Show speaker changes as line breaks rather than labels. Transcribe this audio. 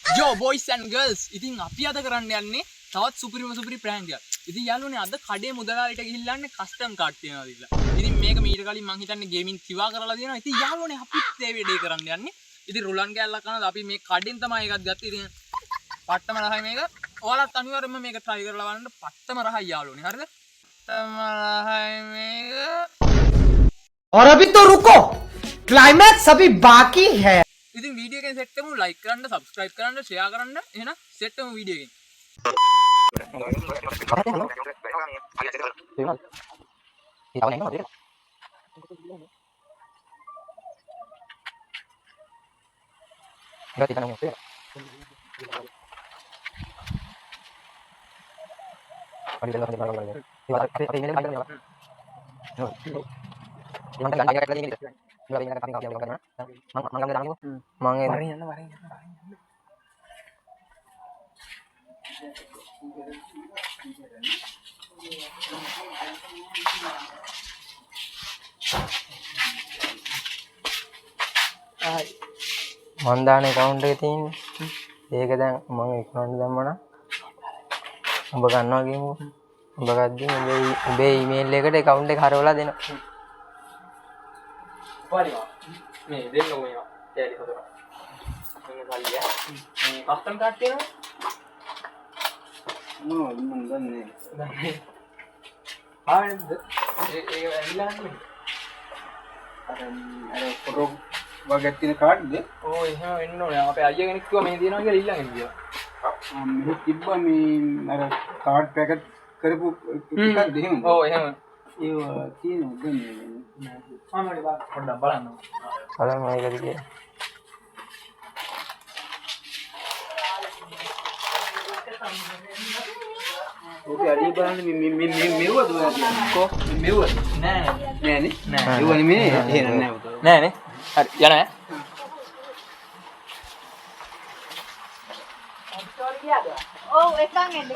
Yo boys and girls ඉතින් අපි අද කරන්න යන්නේ තවත් සුපිරි ප්‍රෑන්ක් එකක්. ඉතින් යාළුවනේ අද කඩේ මුදලාලිට ගිහිල්ලා යන්නේ කස්ටම් කාඩ් තියනවා කියලා. ඉතින් මේක මීට කලින් මං හිතන්නේ ගේමින් කිවා කරලා තියෙනවා. ඉතින් යාළුවනේ අපිත් ඒ වැඩේ කරන්න යන්නේ. ඉතින් රුලන් කෑල්ලක් කරනවා අපි මේ කඩෙන් තමයි එකක් ගත්තේ. ඉතින් පට්ටම රහයි මේක. ඔයාලත් අනිවාර්යයෙන්ම මේක try කරලා බලන්න. පට්ටම රහයි යාළුවනේ. හරිද? පට්ටම රහයි මේක.
और अभी तो रुको, क्लाइमैक्स अभी बाकी है.
ඉතින් වීඩියෝ එකෙන් සෙට් කරමු. ලයික් කරන්න, සබ්ස්ක්‍රයිබ් කරන්න, ෂෙයා කරන්න. එහෙනම් සෙට් කරමු වීඩියෝ එකෙන්.
මන්දාන account එකේ තියෙන්නේ. ඒක දැන් මම account දැම්මනම් උඹ ගන්නවා කියමුකෝ. උඹ ගද්දි උඹේ email එකට account එක හරවලා දෙනවා.
පාරිවා මේ දෙන්නකො මේවා කැලි හදලා මෙන්න කලිය මේ කස්ටම් කාඩ් තියෙනවා මොනවද මන් දන්නේ ආවෙන්ද ඒ ඇවිල්ලා නැන්නේ අර ෆොටෝ වගේ තියෙන කාඩ්ද ඕ එහෙම වෙන්න ඕනේ අපේ අයියා කෙනෙක් කිව්වා මේ දිනවා කියලා ඊළඟ ගියා මේ තිබ්බා මේ අර කාඩ් පැකට් කරපු ටිකක් දෙහෙම ඔව් එහෙම ඒව තියෙනවද මේ ආමඩි බා පොඩ්ඩක් බලන්න.
බලන්න මේකද කියලා.
ඔක අඩි බලන්න මේ මෙව්වද ඔයා කියන්නේ? කො මෙව්වද? නෑ නෑනේ. නෑ. ඒව නෙමෙයි. එහෙනම් නෑ උතෝ. නෑනේ. හරි යනවා ඈ.
ඔව් එකන් එන්න.